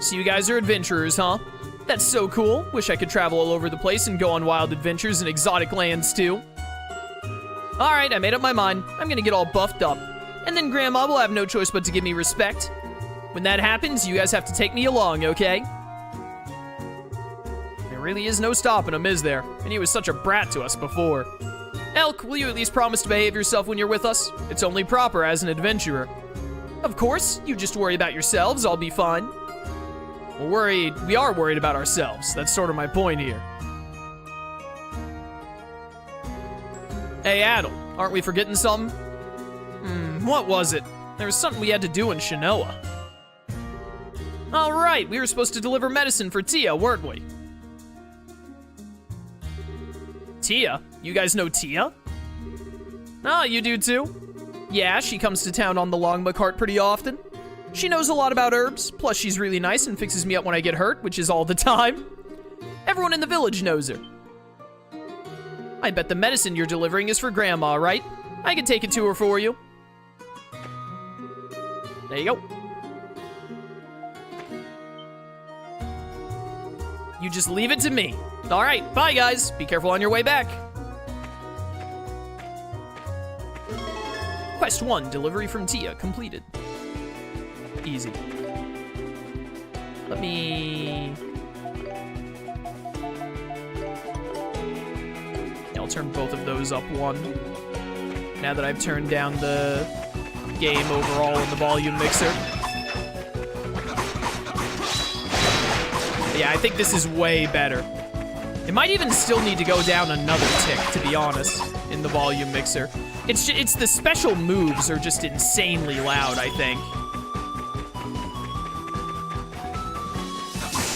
So you guys are adventurers, huh? That's so cool. Wish I could travel all over the place and go on wild adventures in exotic lands, too. Alright, I made up my mind. I'm gonna get all buffed up. And then Grandma will have no choice but to give me respect. When that happens, you guys have to take me along, okay? There really is no stopping him, is there? And he was such a brat to us before. Elk, will you at least promise to behave yourself when you're with us? It's only proper as an adventurer. Of course, you just worry about yourselves, I'll be fine. We are worried about ourselves. That's sort of my point here. Hey, Adel, aren't we forgetting something? What was it? There was something we had to do in Shinoa. All right, we were supposed to deliver medicine for Tia, weren't we? Tia? You guys know Tia? Ah, you do too? Yeah, she comes to town on the longboat cart pretty often. She knows a lot about herbs, plus she's really nice and fixes me up when I get hurt, which is all the time. Everyone in the village knows her. I bet the medicine you're delivering is for Grandma, right? I can take it to her for you. There you go. You just leave it to me. All right, bye guys. Be careful on your way back. Quest 1, delivery from Tia, completed. Easy. Let me... I'll turn both of those up 1. Now that I've turned down the game overall in the volume mixer. Yeah, I think this is way better. It might even still need to go down another tick, to be honest, in the volume mixer. It's the special moves are just insanely loud, I think.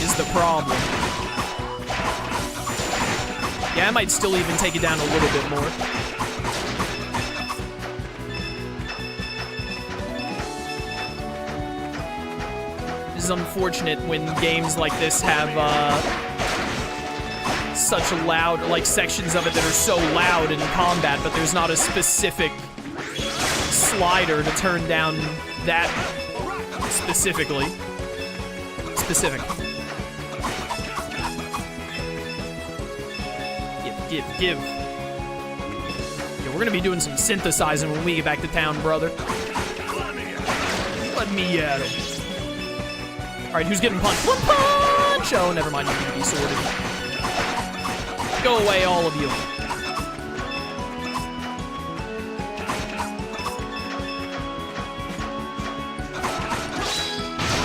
Is the problem. Yeah, I might still even take it down a little bit more. This is unfortunate when games like this have, such loud, like, sections of it that are so loud in combat, but there's not a specific slider to turn down that specifically. Specific. Give. Yeah, we're gonna be doing some synthesizing when we get back to town, brother. Let me at him. Alright, who's getting punched? One punch! Oh, never mind, you're gonna be sorted. Go away, all of you.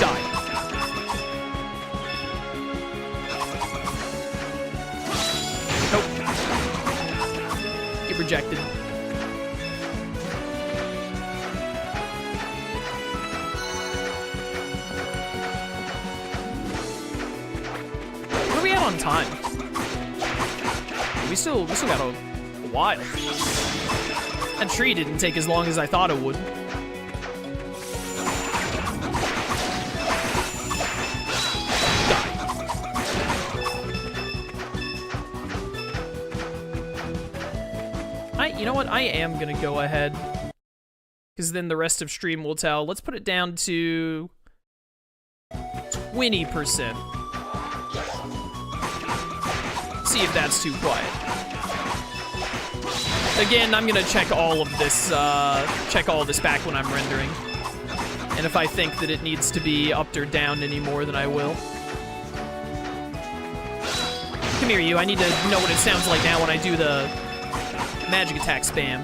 Die. Nope. Get rejected. Where are we at on time? We still got a while. That tree didn't take as long as I thought it would. You know what? I am gonna go ahead, because then the rest of stream will tell. Let's put it down to 20%. See if that's too quiet. Again, I'm gonna check all of this, back when I'm rendering. And if I think that it needs to be upped or down any more, then I will. Come here, you. I need to know what it sounds like now when I do the magic attack spam.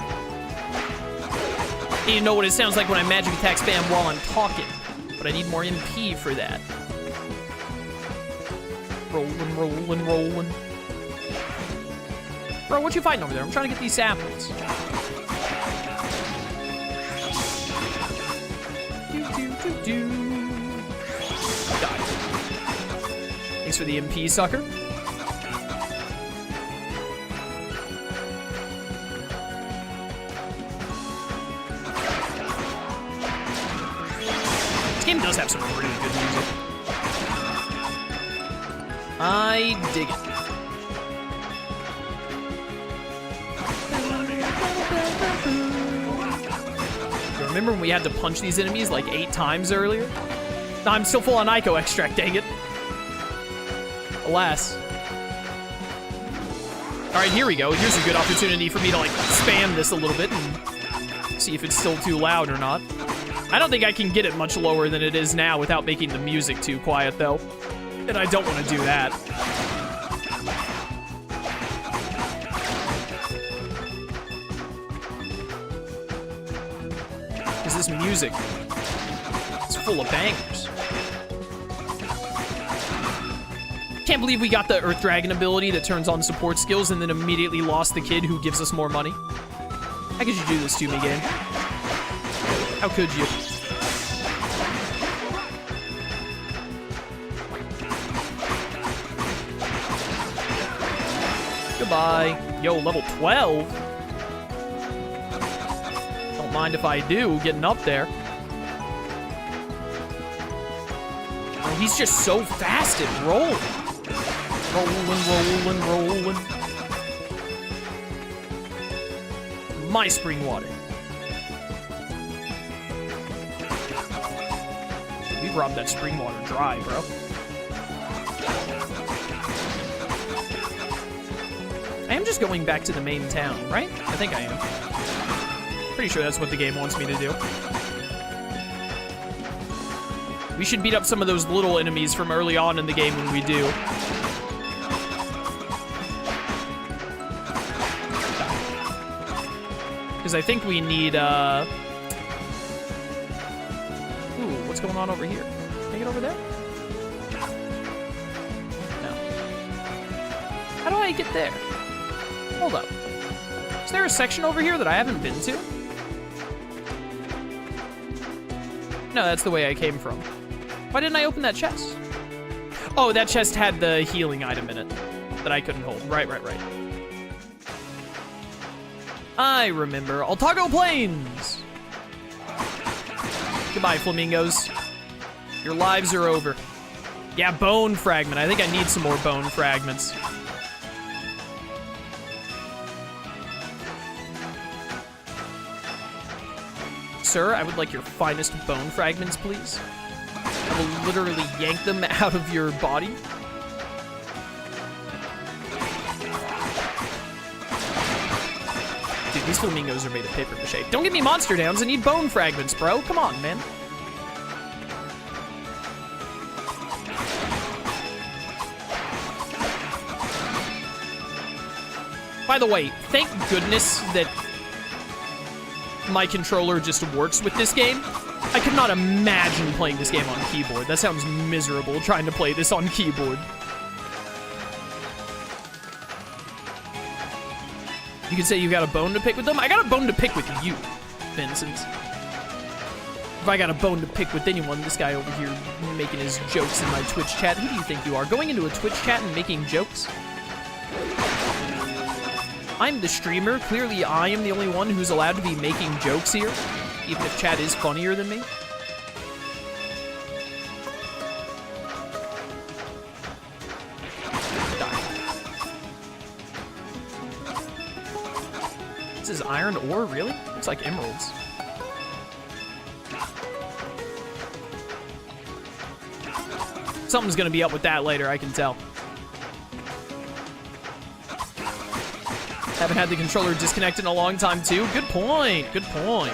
I need to know what it sounds like when I magic attack spam while I'm talking. But I need more MP for that. Rolling. Bro, what you fighting over there? I'm trying to get these saplings. Die. Thanks for the MP, sucker. This game does have some really good music. I dig it. Remember when we had to punch these enemies like 8 times earlier? No, I'm still full on Ico extract, dang it. Alas. Alright, here we go. Here's a good opportunity for me to, like, spam this a little bit and see if it's still too loud or not. I don't think I can get it much lower than it is now without making the music too quiet, though. And I don't want to do that. Because this music is full of bangers. Can't believe we got the Earth Dragon ability that turns on support skills and then immediately lost the kid who gives us more money. How could you do this to me, game? How could you? Goodbye. Yo, level 12? Don't mind if I do, getting up there. Oh, he's just so fast at rolling. Rolling. My spring water. We robbed that spring water dry, bro. I am just going back to the main town, right? I think I am. Pretty sure that's what the game wants me to do. We should beat up some of those little enemies from early on in the game when we do. Because I think we need, Ooh, what's going on over here? Can I get over there? No. How do I get there? Hold up. Is there a section over here that I haven't been to? No, that's the way I came from. Why didn't I open that chest? Oh, that chest had the healing item in it that I couldn't hold. Right. I remember. Altago Plains! Goodbye, flamingos. Your lives are over. Yeah, bone fragment. I think I need some more bone fragments. Sir, I would like your finest bone fragments, please. I will literally yank them out of your body. Dude, these flamingos are made of paper mache. Don't give me monster downs, I need bone fragments, bro. Come on, man. By the way, thank goodness that my controller just works with this game. I could not imagine playing this game on keyboard. That sounds miserable, trying to play this on keyboard. You could say you got a bone to pick with them. I got a bone to pick with you, Vincent. If I got a bone to pick with anyone, this guy over here making his jokes in my Twitch chat. Who do you think you are? Going into a Twitch chat and making jokes? I'm the streamer. Clearly, I am the only one who's allowed to be making jokes here, even if chat is funnier than me. This is iron ore, really? Looks like emeralds. Something's gonna be up with that later, I can tell. Haven't had the controller disconnected in a long time, too. Good point. Good point.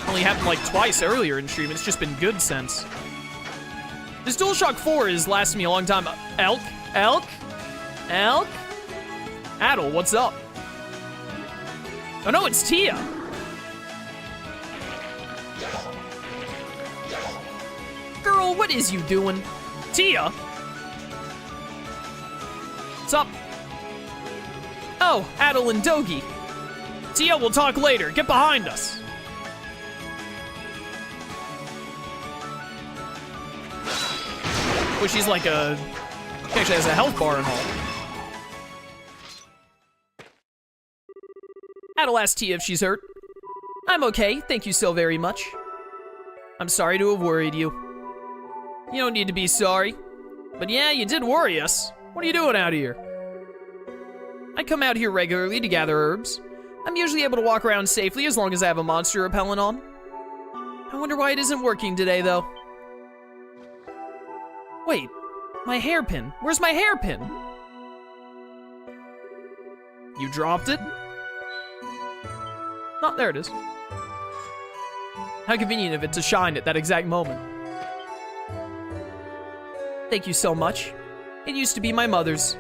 Only happened like twice earlier in stream. It's just been good since. This DualShock 4 is lasting me a long time. Elk? Adel, what's up? Oh no, it's Tia. Girl, what is you doing? Tia? What's up? Oh, Adel and Dogi. Tia, we'll talk later. Get behind us. Well, she's like a... She actually has a health bar and all. Adel asked Tia if she's hurt. I'm okay, thank you so very much. I'm sorry to have worried you. You don't need to be sorry. But yeah, you did worry us. What are you doing out here? I come out here regularly to gather herbs. I'm usually able to walk around safely as long as I have a monster repellent on. I wonder why it isn't working today, though. Wait, my hairpin. Where's my hairpin? You dropped it? Oh, there it is. How convenient of it to shine at that exact moment. Thank you so much. It used to be my mother's.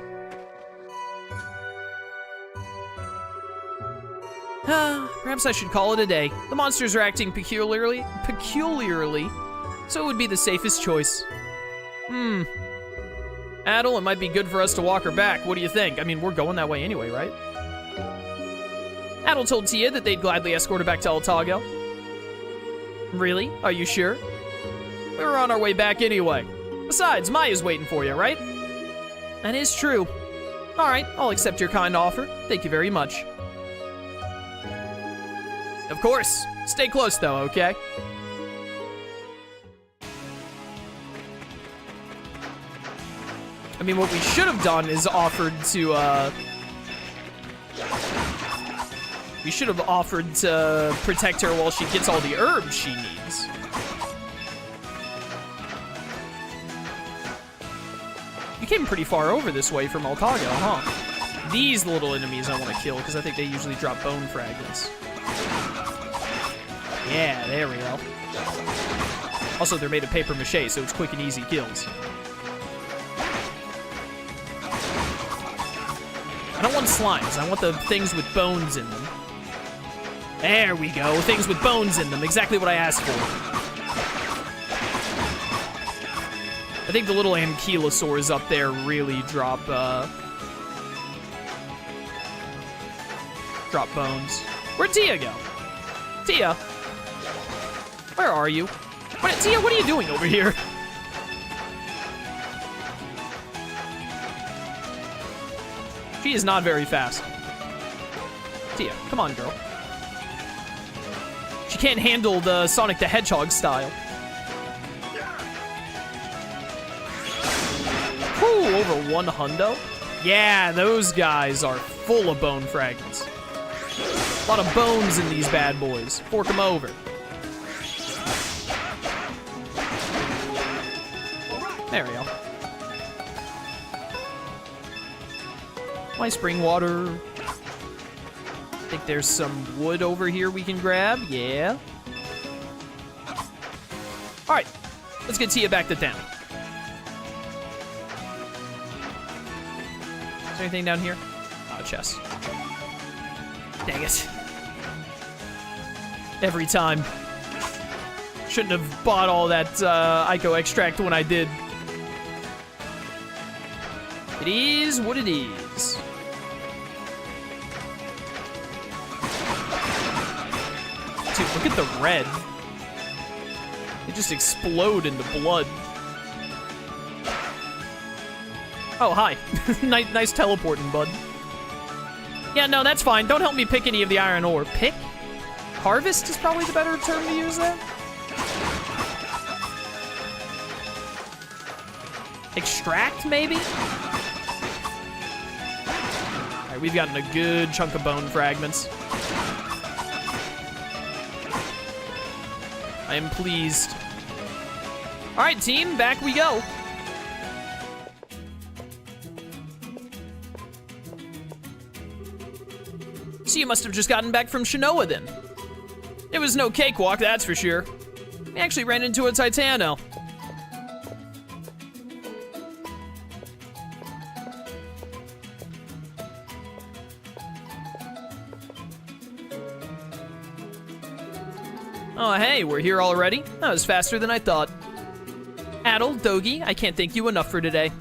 Perhaps I should call it a day. The monsters are acting peculiarly, so it would be the safest choice. Adel, it might be good for us to walk her back. What do you think? I mean, we're going that way anyway, right? Adel told Tia that they'd gladly escort her back to Altago. Really? Are you sure? We were on our way back anyway. Besides, Maya's waiting for you, right? That is true. All right, I'll accept your kind offer. Thank you very much. Of course. Stay close, though, okay? I mean, what we should have done is offered to, we should have offered to protect her while she gets all the herbs she needs. You came pretty far over this way from Altago, huh? These little enemies I want to kill, because I think they usually drop bone fragments. Yeah, there we go. Also, they're made of paper mache, so it's quick and easy kills. I don't want slimes. I want the things with bones in them. There we go. Things with bones in them. Exactly what I asked for. I think the little ankylosaurs up there really drop bones. Where'd Tia go? Tia? Where are you? Tia, what are you doing over here? She is not very fast. Tia, come on, girl. She can't handle the Sonic the Hedgehog style. Ooh, over 1 hundo? Yeah, those guys are full of bone fragments. A lot of bones in these bad boys. Fork them over. There we go. My spring water. I think there's some wood over here we can grab. Yeah. All right. Let's get Tia back to town. Is there anything down here? Oh, chest. Dang it. Every time. Shouldn't have bought all that Ico extract when I did. It is what it is. Dude, look at the red. They just explode into blood. Oh, hi. Nice teleporting, bud. Yeah, no, that's fine. Don't help me pick any of the iron ore. Pick? Harvest is probably the better term to use there. Extract, maybe? Alright, we've gotten a good chunk of bone fragments. I am pleased. Alright, team, back we go. So you must have just gotten back from Shinoa then. It was no cakewalk, that's for sure. We actually ran into a Titano. Oh, hey, we're here already? That was faster than I thought. Adel, Dogi, I can't thank you enough for today.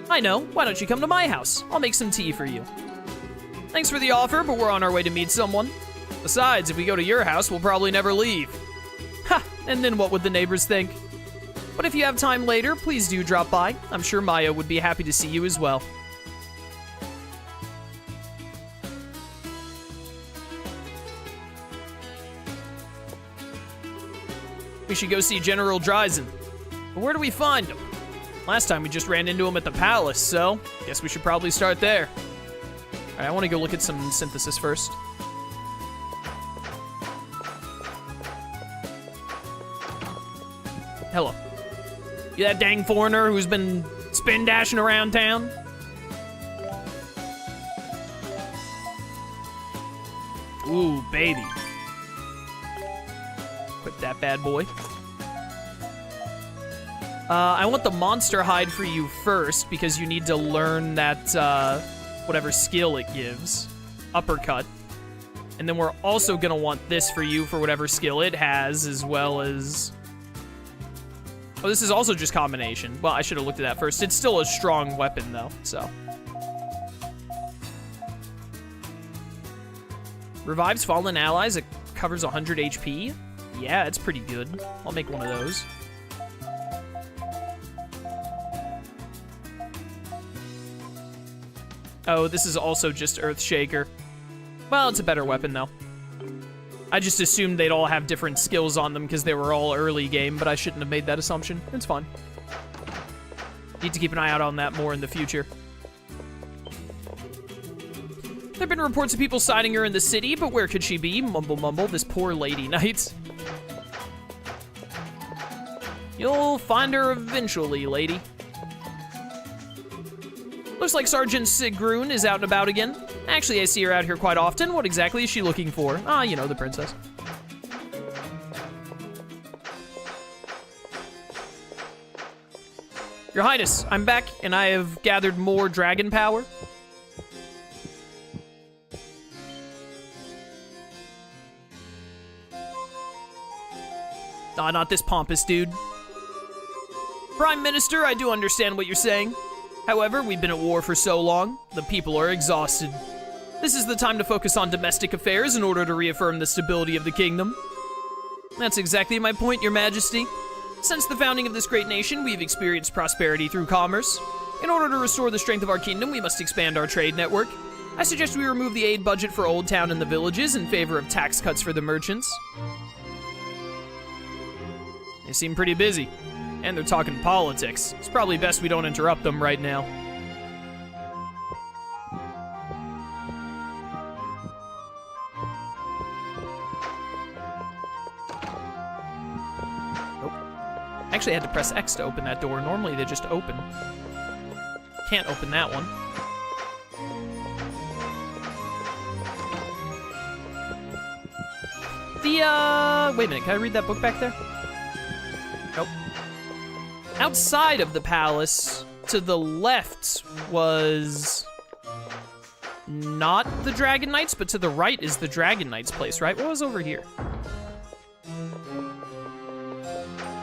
I know. Why don't you come to my house? I'll make some tea for you. Thanks for the offer, but we're on our way to meet someone. Besides, if we go to your house, we'll probably never leave. Ha! And then what would the neighbors think? But if you have time later, please do drop by. I'm sure Maya would be happy to see you as well. We should go see General Dryzen. But where do we find him? Last time we just ran into him at the palace, so guess we should probably start there. Alright, I want to go look at some synthesis first. Hello. You that dang foreigner who's been spin dashing around town? Ooh, baby. Equip that bad boy. I want the monster hide for you first because you need to learn that, whatever skill it gives. Uppercut. And then we're also gonna want this for you for whatever skill it has, as well as... Oh, this is also just combination. Well, I should have looked at that first. It's still a strong weapon, though, so. Revives fallen allies. It covers 100 HP. Yeah, it's pretty good. I'll make one of those. Oh, this is also just Earthshaker. Well, it's a better weapon, though. I just assumed they'd all have different skills on them because they were all early game, but I shouldn't have made that assumption. It's fine. Need to keep an eye out on that more in the future. There have been reports of people sighting her in the city, but where could she be? Mumble, mumble, this poor lady knight. You'll find her eventually, lady. Looks like Sergeant Sigrun is out and about again. Actually, I see her out here quite often. What exactly is she looking for? Ah, you know, the princess. Your Highness, I'm back, and I have gathered more dragon power. Ah, not this pompous dude. Prime Minister, I do understand what you're saying. However, we've been at war for so long, the people are exhausted. This is the time to focus on domestic affairs in order to reaffirm the stability of the kingdom. That's exactly my point, Your Majesty. Since the founding of this great nation, we've experienced prosperity through commerce. In order to restore the strength of our kingdom, we must expand our trade network. I suggest we remove the aid budget for Old Town and the villages in favor of tax cuts for the merchants. They seem pretty busy. And they're talking politics. It's probably best we don't interrupt them right now. Nope. Actually, I had to press X to open that door. Normally, they just open. Can't open that one. Wait a minute, can I read that book back there? Nope. Outside of the palace, to the left was not the Dragon Knights, but to the right is the Dragon Knights place, right? What was over here?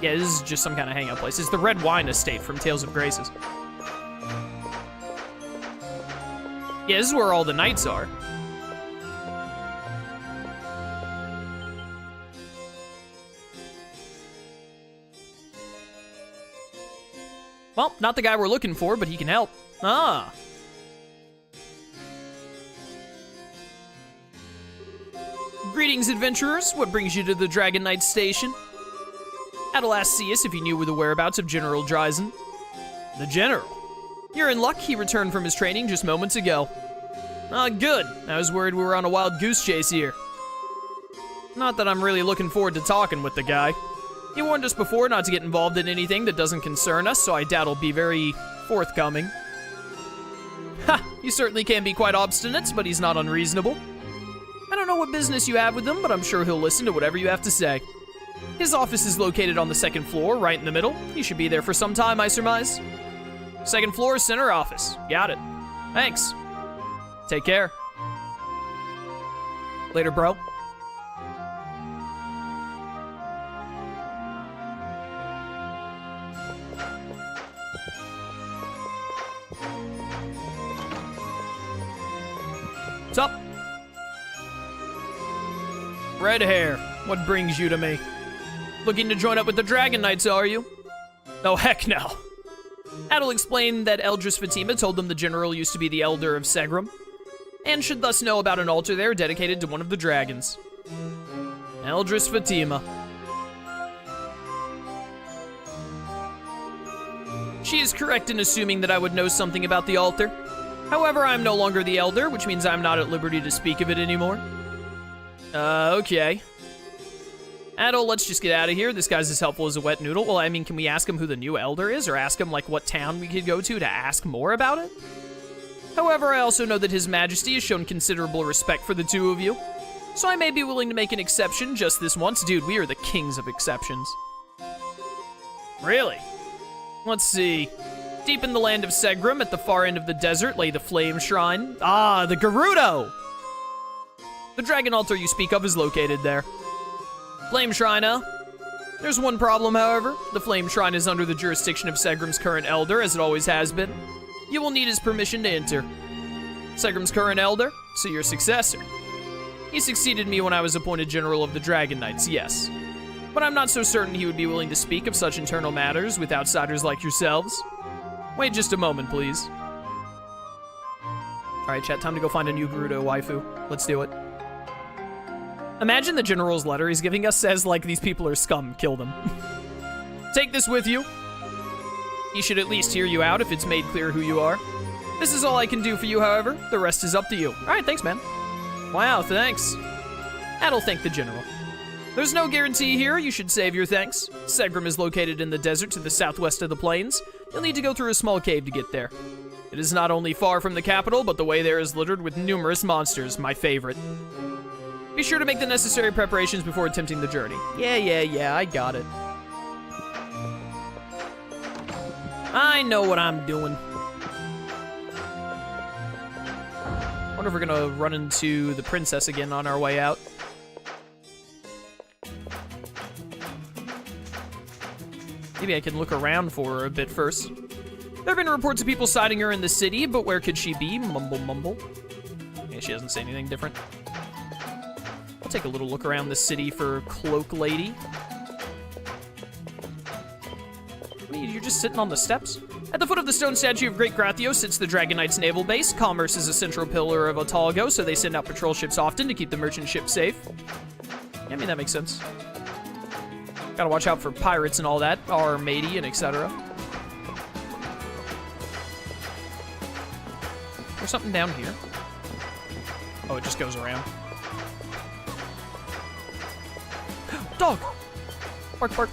Yeah, this is just some kind of hangout place. It's the Red Wine Estate from Tales of Graces. Yeah, this is where all the knights are. Well, not the guy we're looking for, but he can help. Ah. Greetings, adventurers. What brings you to the Dragon Knight Station? At last see us if you knew the whereabouts of General Dryzen. The General? You're in luck. He returned from his training just moments ago. Ah, good. I was worried we were on a wild goose chase here. Not that I'm really looking forward to talking with the guy. He warned us before not to get involved in anything that doesn't concern us, so I doubt he'll be very forthcoming. Ha! You certainly can be quite obstinate, but he's not unreasonable. I don't know what business you have with him, but I'm sure he'll listen to whatever you have to say. His office is located on the second floor, right in the middle. He should be there for some time, I surmise. Second floor, center office. Got it. Thanks. Take care. Later, bro. What's up? Red hair. What brings you to me? Looking to join up with the Dragon Knights, are you? Oh, heck no. Adel explained that Eldris Fatima told them the general used to be the Elder of Segram, and should thus know about an altar there dedicated to one of the dragons. Eldris Fatima. She is correct in assuming that I would know something about the altar. However, I'm no longer the Elder, which means I'm not at liberty to speak of it anymore. Okay. Adol, let's just get out of here. This guy's as helpful as a wet noodle. Well, I mean, can we ask him who the new elder is, or ask him, like, what town we could go to ask more about it? However, I also know that His Majesty has shown considerable respect for the two of you, so I may be willing to make an exception just this once. Dude, we are the kings of exceptions. Really? Let's see. Deep in the land of Segram, at the far end of the desert, lay the Flame Shrine. Ah, the Gerudo! The dragon altar you speak of is located there. Flame Shrine, huh? There's one problem, however. The Flame Shrine is under the jurisdiction of Segram's current elder, as it always has been. You will need his permission to enter. Segram's current elder? So your successor. He succeeded me when I was appointed General of the Dragon Knights, yes. But I'm not so certain he would be willing to speak of such internal matters with outsiders like yourselves. Wait just a moment, please. Alright, chat, time to go find a new Gerudo waifu. Let's do it. Imagine the general's letter he's giving us says, like, these people are scum, kill them. Take this with you. He should at least hear you out if it's made clear who you are. This is all I can do for you, however. The rest is up to you. Alright, thanks, man. Wow, thanks. That'll thank the general. There's no guarantee here, you should save your thanks. Segram is located in the desert to the southwest of the plains. You'll need to go through a small cave to get there. It is not only far from the capital, but the way there is littered with numerous monsters, my favorite. Be sure to make the necessary preparations before attempting the journey. Yeah, I got it. I know what I'm doing. Wonder if we're gonna run into the princess again on our way out. Maybe I can look around for her a bit first. There have been reports of people sighting her in the city, but where could she be? Mumble, mumble. Yeah, she doesn't say anything different. I'll take a little look around the city for Cloak Lady. You're just sitting on the steps? At the foot of the stone statue of Great Grathio sits the Dragon Knight's naval base. Commerce is a central pillar of Otalgo, so they send out patrol ships often to keep the merchant ships safe. Yeah, I mean, that makes sense. Gotta watch out for pirates and all that, Armady and etc. There's something down here. Oh, it just goes around. Dog! Bark, bark.